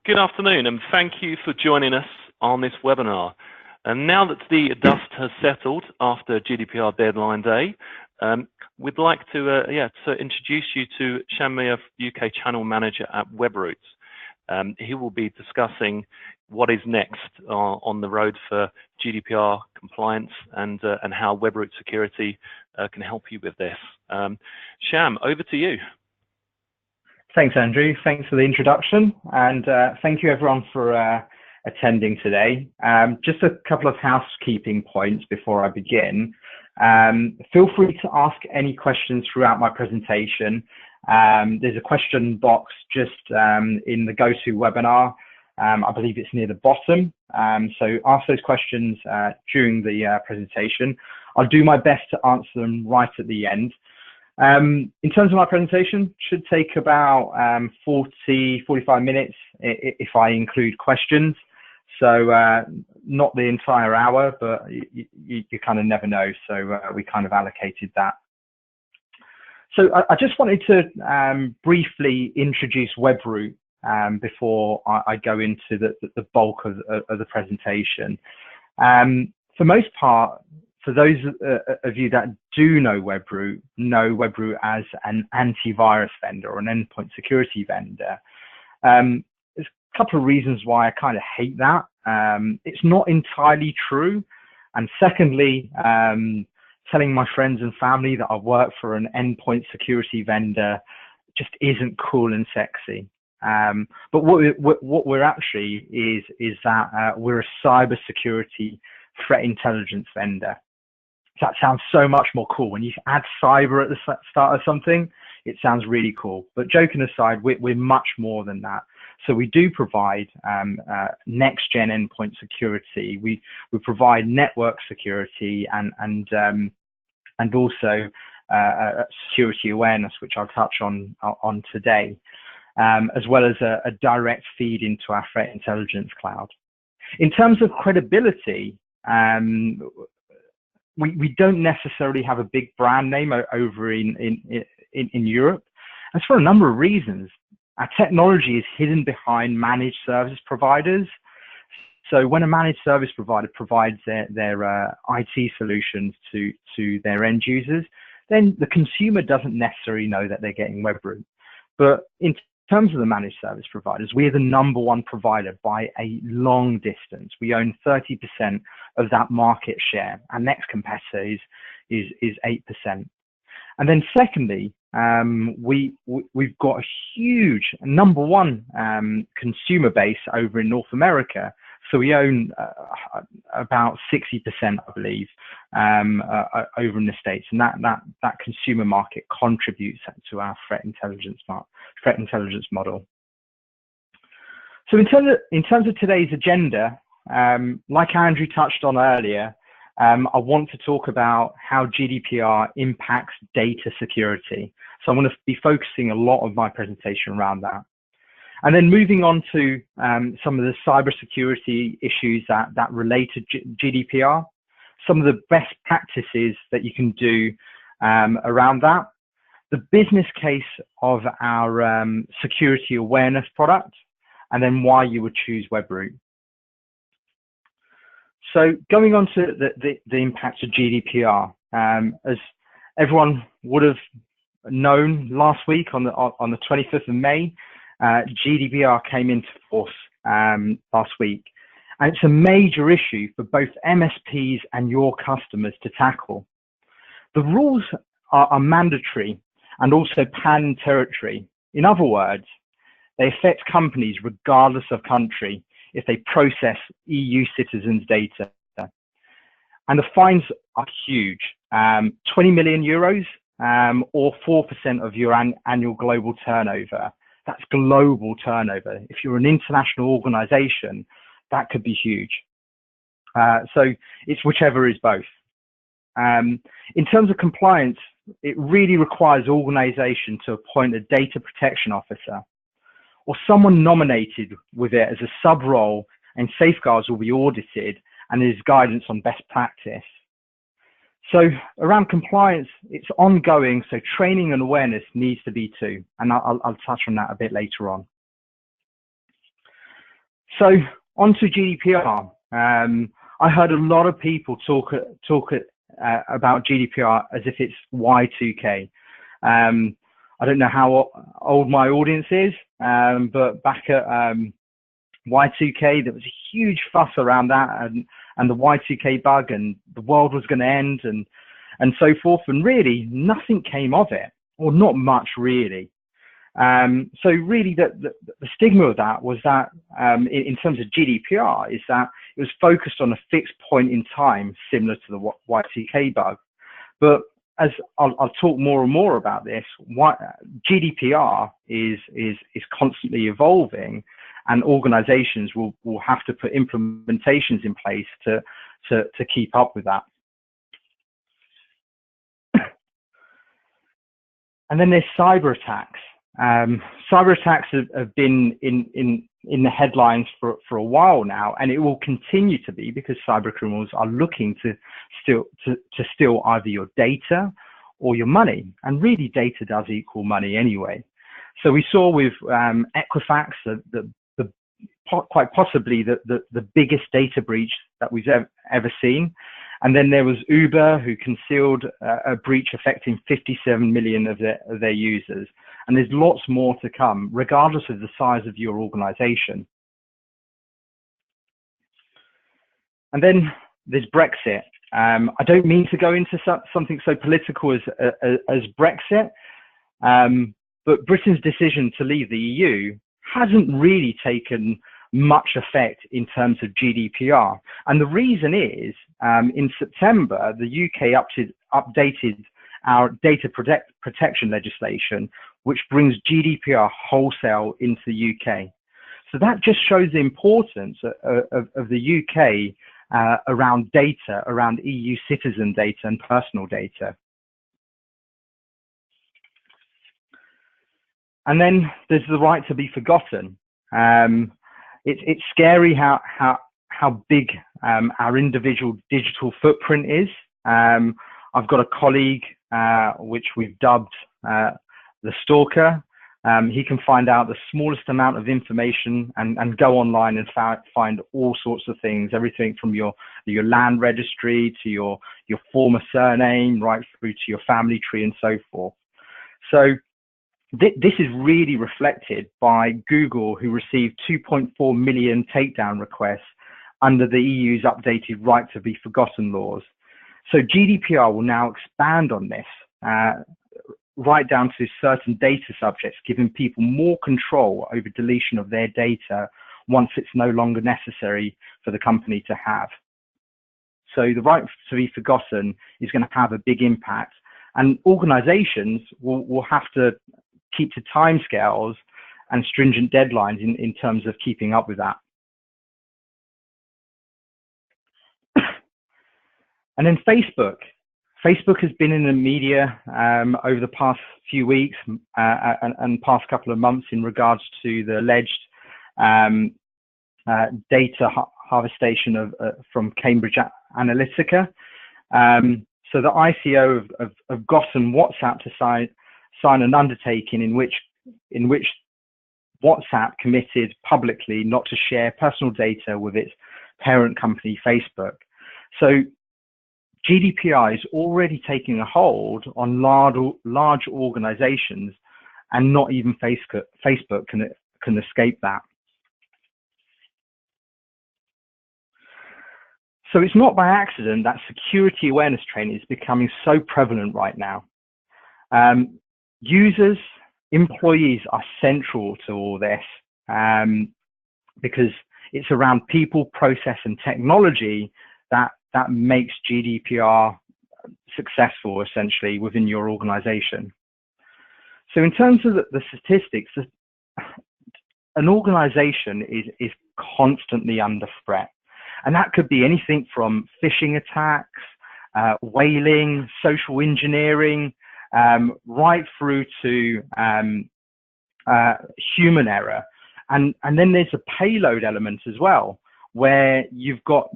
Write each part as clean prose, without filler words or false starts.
Good afternoon, and thank you for joining us on this webinar. And now that the dust has settled after GDPR deadline day, we'd like to introduce you to Shamir, UK Channel Manager at Webroot. He will be discussing what is next on the road for GDPR compliance and how Webroot Security can help you with this. Sham, over to you. Thanks, Andrew. Thanks for the introduction, and thank you everyone for attending today. Just a couple of housekeeping points before I begin. Feel free to ask any questions throughout my presentation. There's a question box just in the GoToWebinar. I believe it's near the bottom. So ask those questions during the presentation. I'll do my best to answer them right at the end. In terms of my presentation, should take about 45 minutes if I include questions. So not the entire hour, but you kind of never know. So we kind of allocated that. So I just wanted to briefly introduce Webroot before I go into the bulk of the presentation. For most part, for those of you that do know Webroot as an antivirus vendor or an endpoint security vendor. There's a couple of reasons why I kind of hate that. It's not entirely true. And secondly, telling my friends and family that I work for an endpoint security vendor just isn't cool and sexy. But what we're actually is that we're a cybersecurity threat intelligence vendor. That sounds so much more cool. When you add cyber at the start of something, it sounds really cool. But joking aside, we're much more than that. So we do provide next-gen endpoint security. We provide network security and also security awareness, which I'll touch on today, as well as a direct feed into our threat intelligence cloud. In terms of credibility, we don't necessarily have a big brand name over in Europe. That's for a number of reasons. Our technology is hidden behind managed service providers. So when a managed service provider provides their IT solutions to their end users, then the consumer doesn't necessarily know that they're getting Webroot. But in terms of the managed service providers, we are the #1 provider by a long distance. We own 30% of that market share. Our next competitor is 8%. And then secondly, we've got a huge #1 consumer base over in North America. So we own about 60%, I believe, over in the States, and that consumer market contributes to our threat intelligence model. So in terms of today's agenda, like Andrew touched on earlier, I want to talk about how GDPR impacts data security. So I'm going to be focusing a lot of my presentation around that. And then moving on to some of the cybersecurity issues that relate to GDPR, some of the best practices that you can do around that, the business case of our security awareness product, and then why you would choose Webroot. So going on to the impacts of GDPR, as everyone would have known last week on the 25th of May, GDPR came into force last week, and it's a major issue for both MSPs and your customers to tackle. The rules are mandatory and also pan-territory. In other words, they affect companies regardless of country if they process EU citizens' data. And the fines are huge, 20 million euros or 4% of your annual global turnover. That's global turnover. If you're an international organization, that could be huge. So it's whichever is both. In terms of compliance, it really requires organization to appoint a data protection officer or someone nominated with it as a sub-role, and safeguards will be audited and there's guidance on best practice. So around compliance, it's ongoing, so training and awareness needs to be too, and I'll touch on that a bit later on. So on to GDPR. I heard a lot of people talk about GDPR as if it's Y2K. I don't know how old my audience is, but back at Y2K, there was a huge fuss around that and the Y2K bug, and the world was going to end and so forth. And really, nothing came of it, or not much really. So really, the stigma of that was that, in terms of GDPR, is that it was focused on a fixed point in time, similar to the Y2K bug. But as I'll talk more and more about this, GDPR is constantly evolving, and organizations will have to put implementations in place to keep up with that. And then there's cyber attacks. Cyber attacks have been in the headlines for a while now, and it will continue to be, because cyber criminals are looking to steal either your data or your money, and really data does equal money anyway. So we saw with Equifax quite possibly the biggest data breach that we've ever seen. And then there was Uber, who concealed a breach affecting 57 million of their users. And there's lots more to come, regardless of the size of your organization. And then there's Brexit. I don't mean to go into something so political as Brexit, but Britain's decision to leave the EU hasn't really taken much effect in terms of GDPR. And the reason is, in September, the UK updated our data protection legislation, which brings GDPR wholesale into the UK. So that just shows the importance of the UK around data, around EU citizen data and personal data. And then there's the right to be forgotten. It's scary how big our individual digital footprint is. I've got a colleague which we've dubbed the stalker. He can find out the smallest amount of information and go online and find all sorts of things, everything from your land registry to your former surname, right through to your family tree and so forth. So this is really reflected by Google, who received 2.4 million takedown requests under the EU's updated right to be forgotten laws. So GDPR will now expand on this, right down to certain data subjects, giving people more control over deletion of their data once it's no longer necessary for the company to have. So the right to be forgotten is going to have a big impact, and organizations will have to keep to timescales and stringent deadlines in terms of keeping up with that. And then Facebook has been in the media over the past few weeks and past couple of months in regards to the alleged data harvestation from Cambridge Analytica. So the ICO have gotten WhatsApp to sign an undertaking in which WhatsApp committed publicly not to share personal data with its parent company, Facebook. So GDPR is already taking a hold on large organizations, and not even Facebook can escape that. So it's not by accident that security awareness training is becoming so prevalent right now. Users, employees are central to all this, because it's around people, process, and technology that makes GDPR successful, essentially, within your organization. So in terms of the statistics, an organization is constantly under threat. And that could be anything from phishing attacks, whaling, social engineering, right through to human error. And then there's a payload element as well, where you've got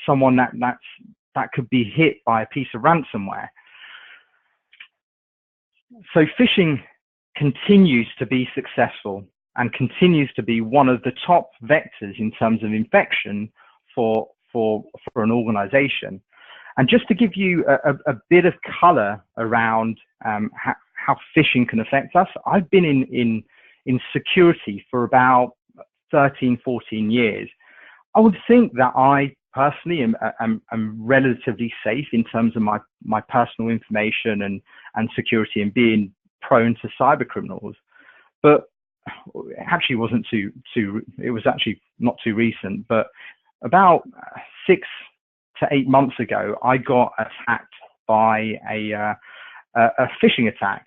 someone that could be hit by a piece of ransomware. So phishing continues to be successful. and continues to be one of the top vectors in terms of infection for an organization. And just to give you a bit of color around how phishing can affect us, I've been in security for about 13, 14 years. I would think that I personally am relatively safe in terms of my personal information and security and being prone to cyber criminals. But it actually wasn't it was actually not too recent, but about 6 to 8 months ago, I got attacked by a phishing attack.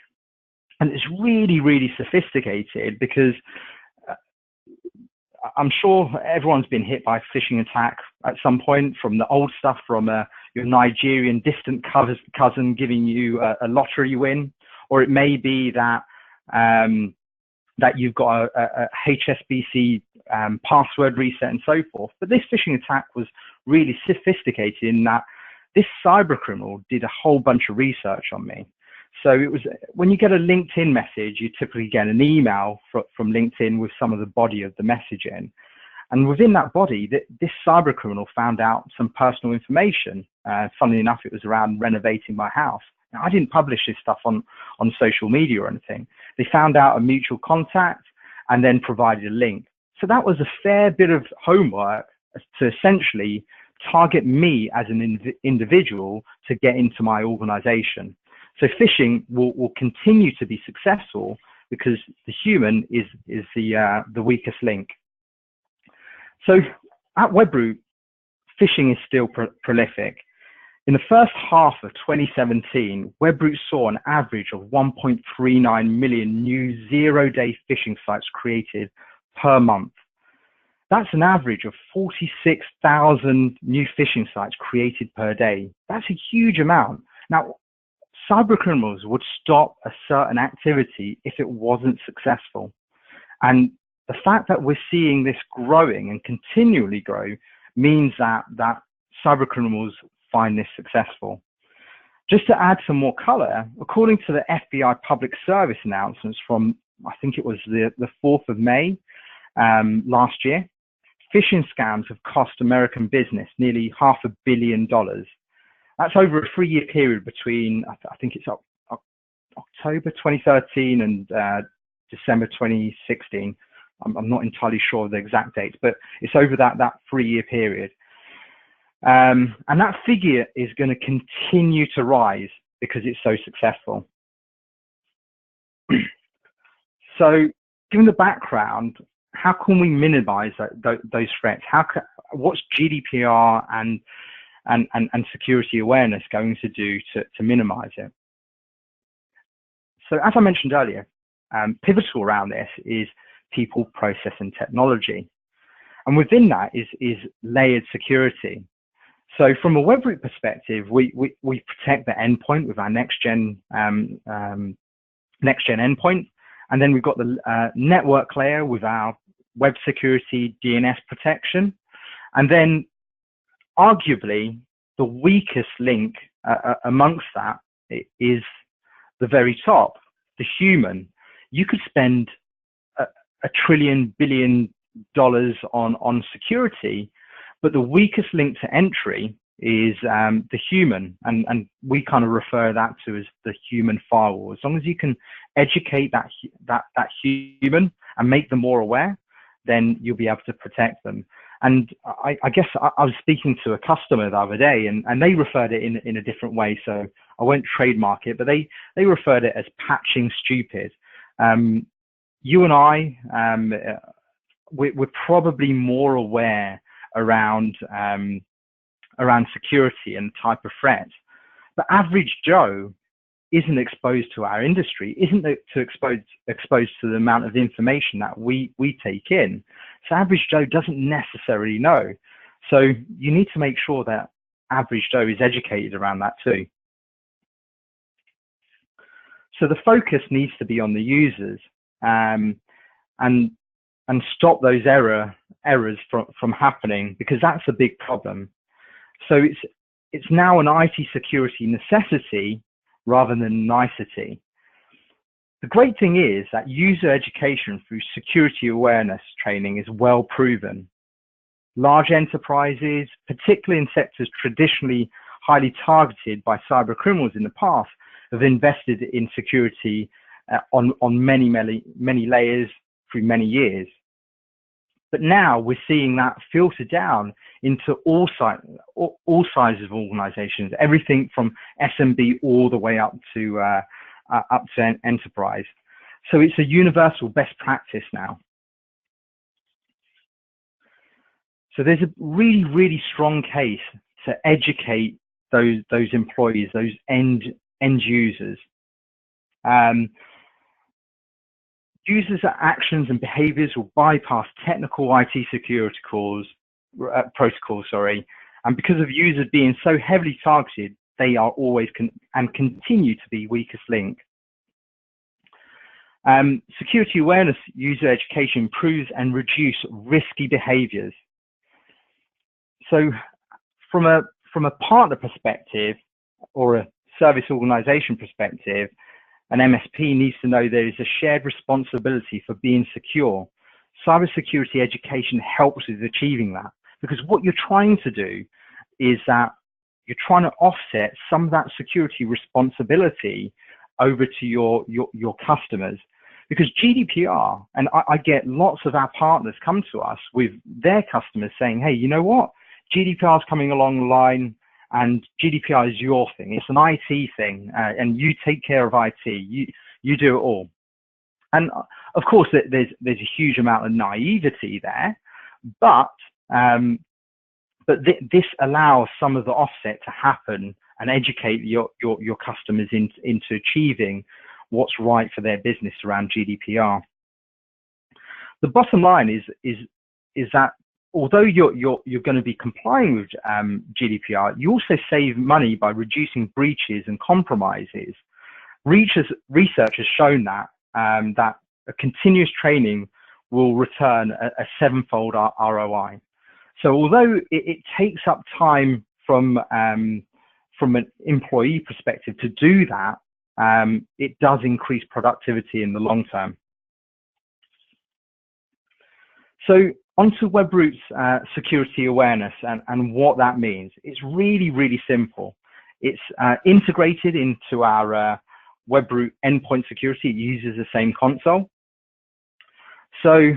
And it's really, really sophisticated because I'm sure everyone's been hit by a phishing attack at some point, from the old stuff from your Nigerian distant cousin giving you a lottery win, or it may be that that you've got a HSBC password reset and so forth. But this phishing attack was really sophisticated in that this cyber criminal did a whole bunch of research on me. So it was, when you get a LinkedIn message, you typically get an email from LinkedIn with some of the body of the message in. And within that body, this cyber criminal found out some personal information. Funnily enough, it was around renovating my house. Now, I didn't publish this stuff on social media or anything. They found out a mutual contact and then provided a link. So that was a fair bit of homework to essentially target me as an individual to get into my organization. So phishing will continue to be successful because the human is the weakest link. So at Webroot, phishing is still prolific. In the first half of 2017, Webroot saw an average of 1.39 million new zero-day phishing sites created per month. That's an average of 46,000 new phishing sites created per day. That's a huge amount. Now, cyber criminals would stop a certain activity if it wasn't successful. And the fact that we're seeing this growing and continually grow means that cyber criminals find this successful. Just to add some more color, according to the FBI public service announcements from, I think it was the 4th of May last year, phishing scams have cost American business nearly $500 million. That's over a 3-year period between, I think it's October 2013 and December 2016. I'm not entirely sure of the exact dates, but it's over that 3-year period. And that figure is going to continue to rise because it's so successful. So given the background, how can we minimize those threats? What's GDPR and security awareness going to do to minimize it? So as I mentioned earlier, pivotal around this is people, process, and technology. And within that is layered security. So from a Webroot perspective, we protect the endpoint with our next-gen endpoint. And then we've got the network layer with our web security DNS protection. And then arguably the weakest link amongst that is the very top, the human. You could spend a trillion billion dollars on security, but the weakest link to entry is the human, and we kind of refer that to as the human firewall. As long as you can educate that human and make them more aware, then you'll be able to protect them. And I guess I was speaking to a customer the other day, and they referred it in a different way, so I won't trademark it, but they referred it as patching stupid. You and I, we're probably more aware around security and type of threat, but average Joe isn't exposed to our industry, isn't exposed to the amount of information that we take in. So average Joe doesn't necessarily know. So you need to make sure that average Joe is educated around that too. So the focus needs to be on the users and stop those errors from happening, because that's a big problem. So it's now an IT security necessity rather than nicety. The great thing is that user education through security awareness training is well proven. Large enterprises, particularly in sectors traditionally highly targeted by cyber criminals in the past, have invested in security on many layers through many years. But now we're seeing that filter down into all sizes of organizations, everything from SMB all the way up to enterprise. So it's a universal best practice now. So there's a really strong case to educate those employees, those end users. Users' actions and behaviors will bypass technical IT security protocols, and because of users being so heavily targeted, they are always and continue to be weakest link. Security awareness user education improves and reduces risky behaviors. So from a partner perspective or a service organization perspective, an MSP needs to know there is a shared responsibility for being secure. Cybersecurity education helps with achieving that, because what you're trying to do is that you're trying to offset some of that security responsibility over to your customers. Because GDPR, and I get lots of our partners come to us with their customers saying, hey, you know what? GDPR is coming along the line, and GDPR is your thing. It's an IT thing, and you take care of IT. You do it all. And of course, there's a huge amount of naivety there, but this allows some of the offset to happen and educate your customers into achieving what's right for their business around GDPR. The bottom line is that although you're going to be complying with GDPR, you also save money by reducing breaches and compromises. Research has shown that a continuous training will return a 7-fold ROI. So although it takes up time from an employee perspective to do that, it does increase productivity in the long term. So onto Webroot's security awareness and what that means. It's really simple. It's integrated into our Webroot endpoint security. It uses the same console. So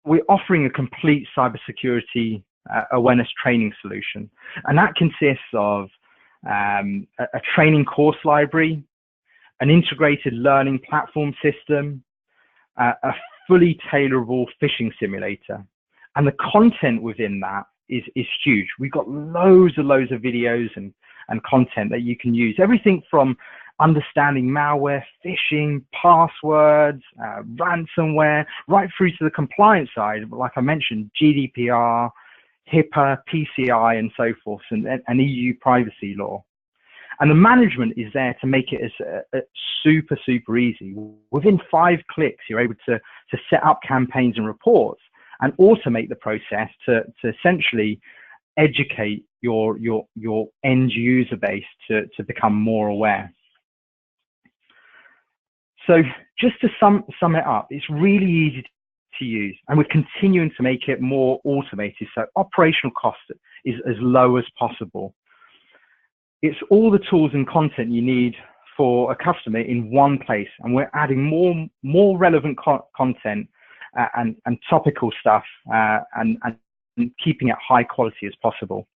we're offering a complete cybersecurity awareness training solution, and that consists of a training course library, an integrated learning platform system, a fully tailorable phishing simulator. And the content within that is huge. We've got loads of videos and content that you can use. Everything from understanding malware, phishing, passwords, ransomware, right through to the compliance side, like I mentioned, GDPR, HIPAA, PCI, and so forth, and EU privacy law. And the management is there to make it as super easy. Within 5 clicks, you're able to set up campaigns and reports and automate the process to essentially educate your end user base to become more aware. So just to sum it up, it's really easy to use, and we're continuing to make it more automated, so operational cost is as low as possible. It's all the tools and content you need for a customer in one place, and we're adding more relevant content and topical stuff and keeping it high quality as possible.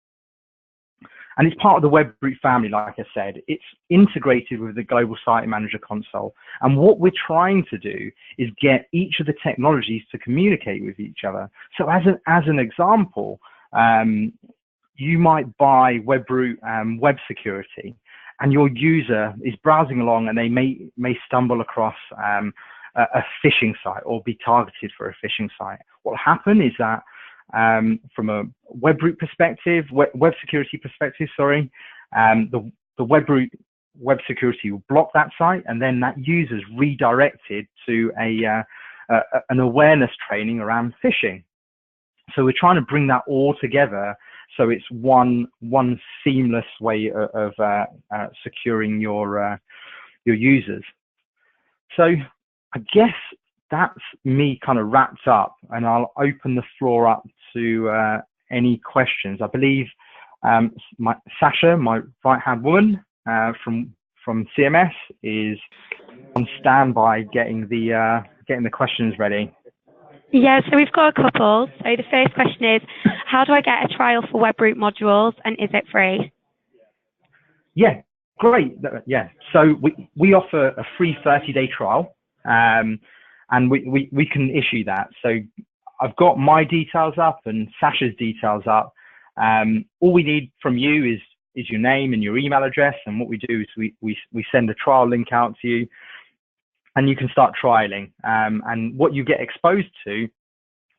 And it's part of the Webroot family, like I said. It's integrated with the Global Site Manager console. And what we're trying to do is get each of the technologies to communicate with each other. So as an example, you might buy Webroot Web Security, and your user is browsing along, and they may stumble across a phishing site or be targeted for a phishing site. What will happen is that from a Webroot perspective, web security perspective, the Webroot Web Security will block that site, and then that user is redirected to an awareness training around phishing. So we're trying to bring that all together, so it's one seamless way of securing your users. So I guess that's me kind of wrapped up, and I'll open the floor up to any questions. I believe Sasha, my right-hand woman from CMS, is on standby getting the questions ready. Yeah, so we've got a couple. So the first question is, how do I get a trial for Webroot modules, and is it free? Yeah, great. Yeah, so we offer a free 30-day trial, and we can issue that. So I've got my details up and Sasha's details up. All we need from you is your name and your email address, and what we do is we send a trial link out to you, and you can start trialing. And what you get exposed to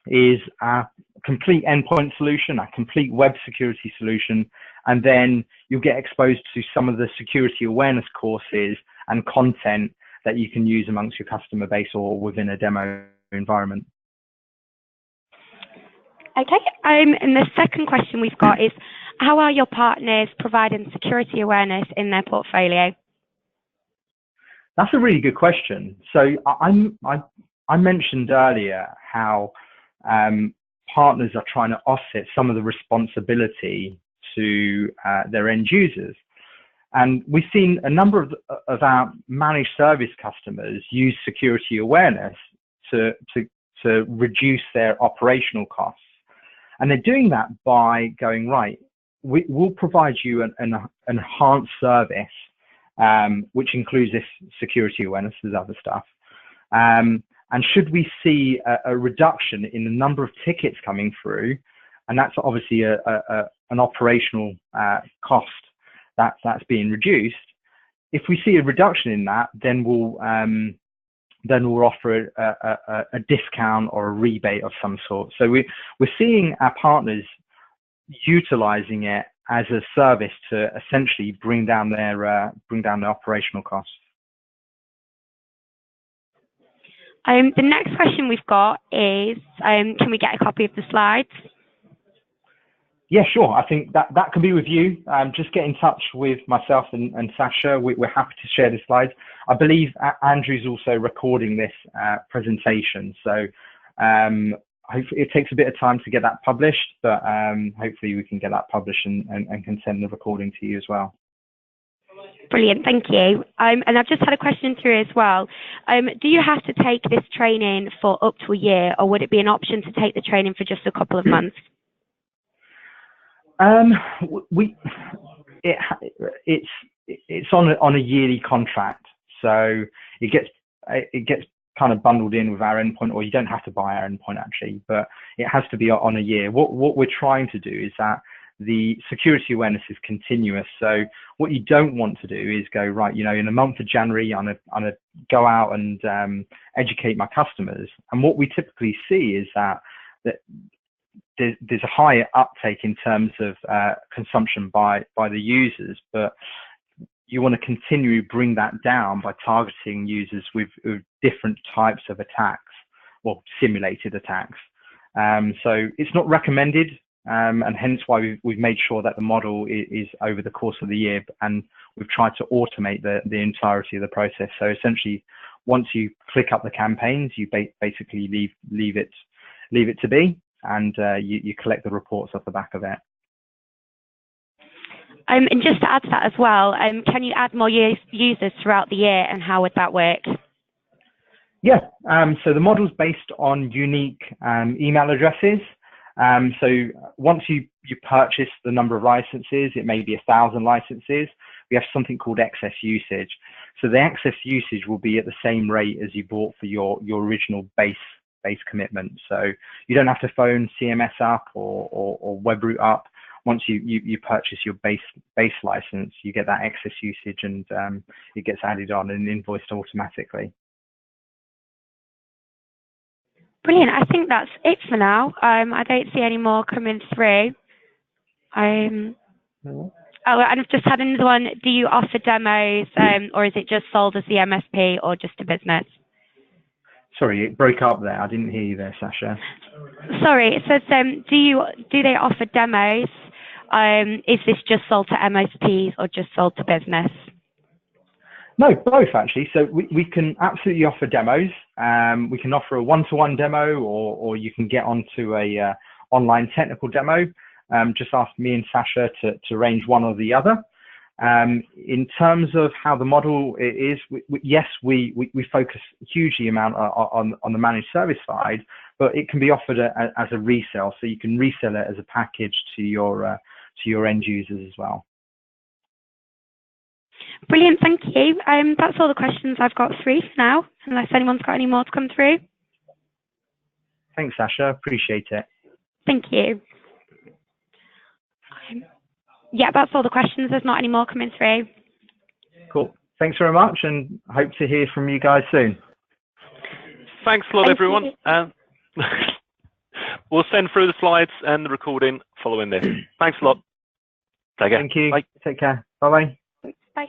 is a complete endpoint solution, a complete web security solution, and then you'll get exposed to some of the security awareness courses and content that you can use amongst your customer base or within a demo environment. Okay, and the second question we've got is, how are your partners providing security awareness in their portfolio? That's a really good question. So I mentioned earlier how partners are trying to offset some of the responsibility to their end users. And we've seen a number of our managed service customers use security awareness to reduce their operational costs. And they're doing that by going, right, we'll provide you an enhanced service, which includes this security awareness, there's other stuff. And should we see a reduction in the number of tickets coming through, and that's obviously an operational cost that's being reduced. If we see a reduction in that, then we'll offer a discount or a rebate of some sort. So we're seeing our partners utilizing it as a service to essentially bring down their operational costs. The next question we've got is, can we get a copy of the slides? Yeah, sure. I think that can be with you. Just get in touch with myself and Sasha. We're happy to share the slides. I believe Andrew's also recording this presentation. So hopefully it takes a bit of time to get that published, but hopefully we can get that published and can send the recording to you as well. Brilliant, thank you. And I've just had a question through as well. Do you have to take this training for up to a year, or would it be an option to take the training for just a couple of months? It's on a yearly contract, so it gets kind of bundled in with our endpoint, or you don't have to buy our endpoint actually, but it has to be on a year. What we're trying to do is that the security awareness is continuous. So what you don't want to do is go, right, you know, in the month of January, I'm gonna go out and educate my customers. And what we typically see is that there's a higher uptake in terms of consumption by the users, but you want to continually bring that down by targeting users with different types of attacks, well, simulated attacks. So it's not recommended, and hence why we've made sure that the model is over the course of the year, and we've tried to automate the entirety of the process. So essentially, once you click up the campaigns, you basically leave it to be, and you collect the reports off the back of it. And just to add to that as well, can you add more users throughout the year, and how would that work? Yeah, so the model's based on unique email addresses. So once you purchase the number of licenses, it may be 1,000 licenses, we have something called excess usage. So the excess usage will be at the same rate as you bought for your original base commitment. So you don't have to phone CMS up or Webroot up. Once you purchase your base license, you get that excess usage, and it gets added on and invoiced automatically. Brilliant. I think that's it for now. I don't see any more coming through. Oh, and I've just had another one. Do you offer demos, or is it just sold as the MSP or just a business? Sorry, it broke up there. I didn't hear you there, Sasha. Sorry, it says, do they offer demos? Is this just sold to MSPs or just sold to business? No, both actually. So we can absolutely offer demos. We can offer a one-to-one demo, or you can get onto a online technical demo. Just ask me and Sasha to arrange one or the other. In terms of how the model is, yes, we focus hugely amount on the managed service side, but it can be offered as a resale, so you can resell it as a package to your end users as well. Brilliant, thank you. That's all the questions I've got through for now, unless anyone's got any more to come through. Thanks, Sasha. Appreciate it. Thank you. Yeah, that's all the questions. There's not any more coming through. Cool. Thanks very much, and hope to hear from you guys soon. Thanks a lot, everyone. We'll send through the slides and the recording following this. Thanks a lot. Take care. Thank you. Bye. Take care. Bye-bye. Bye.